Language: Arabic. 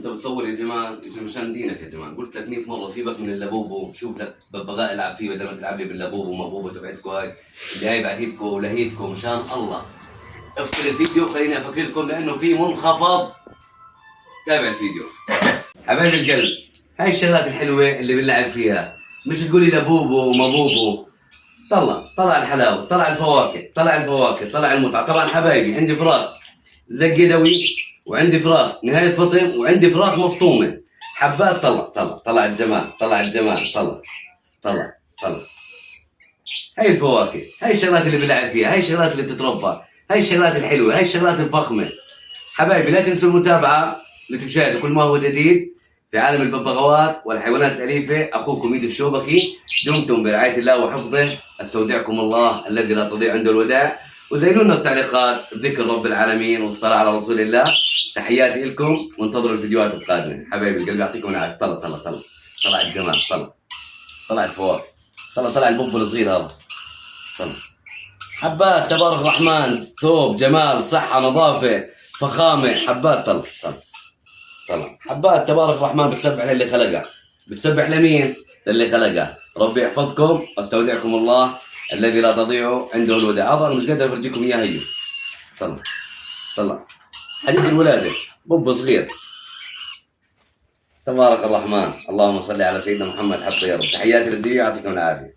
انت بتصور يا جمال مشان دينك يا جمال، قلت لك 100 مره سيبك من اللبوبو، شوف لك ببغاء العب فيه بدل ما تلعب لي باللبوبو ومبوبو تبعتكم هاي اللي هاي بعتيتكم ولهيتكم. مشان الله افصل الفيديو خليني افكر لكم لانه في منخفض. تابع الفيديو حبايب القلب. هاي الشغلات الحلوه اللي بنلعب فيها، مش تقولي لبوبو ومبوبو. طلع الحلاوه، طلع الفواكه، طلع المتعه. طبعا حبايبي عندي فراخ زق يدوي، وعندي فراخ نهايه فطم، وعندي فراخ مفطومه حبات. طلع الجمال، طلع. هاي الفواكه، هاي الشغلات اللي بنلعب فيها، هاي الشغلات اللي بتتربى، هاي الشغلات الحلوه، هاي الشغلات الفخمه. حبايبي لا تنسوا المتابعه لتشاهدوا كل ما هو جديد في عالم الببغاوات والحيوانات الأليفة. أخوكم ميدو الشوبكي، دمتم برعاية الله وحفظه، استودعكم الله الذي لا تضيع عنده الودائع. وزينوا لنا التعليقات بذكر رب العالمين والصلاة على رسول الله. تحياتي لكم وانتظروا الفيديوهات القادمة. حبايبي القلب يعطيكم العافية. طلع الجمال، طلع الفواكه، طلع البوب الصغير هذا. حبات تبارك الرحمن، ثوب جمال صحة نظافة فخامة. حبات طلع حبات تبارك الرحمن. بتسبح للي خلقها. بتسبح لمين؟ للي خلقها. ربي يحفظكم واستودعكم الله الذي لا تضيع عنده الودائع. هذا انا مش قادر افرجيكم اياه. هي طلع حديث الولاده، بوب صغير تبارك الرحمن. اللهم صل على سيدنا محمد. حتى يا رب. تحياتي للجميع، يعطيكم العافيه.